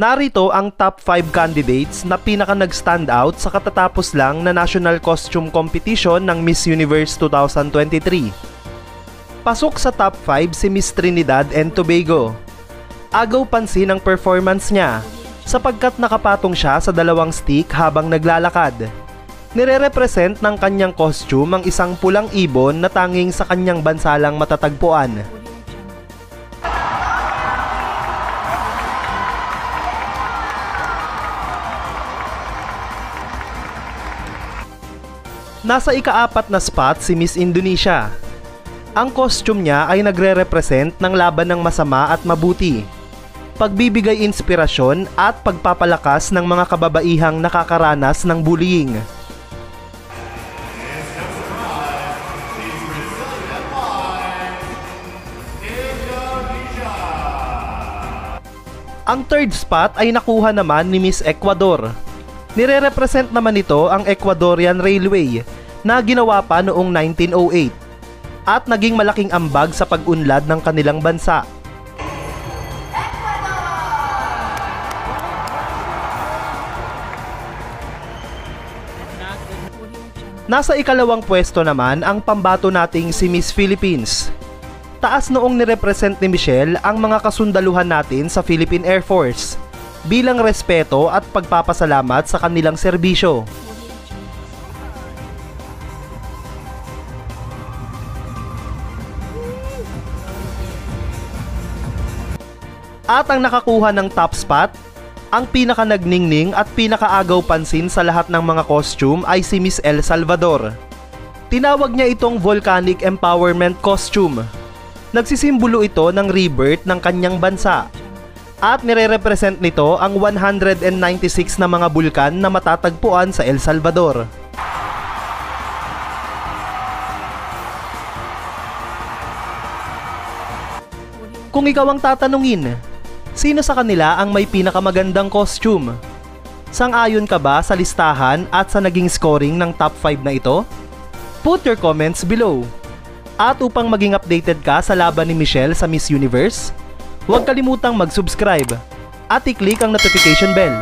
Narito ang top 5 candidates na pinaka nag-stand out sa katatapos lang na National Costume Competition ng Miss Universe 2023. Pasok sa top 5 si Miss Trinidad and Tobago. Agaw pansin ang performance niya sapagkat nakapatong siya sa dalawang stick habang naglalakad. Nire-represent ng kanyang costume ang isang pulang ibon na tanging sa kanyang bansa lang matatagpuan. Nasa ika-4 na spot si Miss Indonesia. Ang costume niya ay nagre-represent ng laban ng masama at mabuti, pagbibigay inspirasyon at pagpapalakas ng mga kababaihang nakakaranas ng bullying. Ang third spot ay nakuha naman ni Miss Ecuador. Nire-represent naman ito ang Ecuadorian Railway na ginawa pa noong 1908 at naging malaking ambag sa pag-unlad ng kanilang bansa. Nasa ikalawang pwesto naman ang pambato nating si Miss Philippines. Taas noong nirepresent ni Michelle ang mga kasundaluhan natin sa Philippine Air Force bilang respeto at pagpapasalamat sa kanilang serbisyo. At ang nakakuha ng top spot, ang pinaka nagningning at pinakaagaw pansin sa lahat ng mga costume ay si Miss El Salvador. Tinawag niya itong Volcanic Empowerment Costume. Nagsisimbolo ito ng rebirth ng kanyang bansa. At nire-represent nito ang 196 na mga bulkan na matatagpuan sa El Salvador. Kung ikaw ang tatanungin, sino sa kanila ang may pinakamagandang costume? Sang-ayon ka ba sa listahan at sa naging scoring ng top 5 na ito? Put your comments below. At upang maging updated ka sa laban ni Michelle sa Miss Universe, huwag kalimutang mag-subscribe at i-click ang notification bell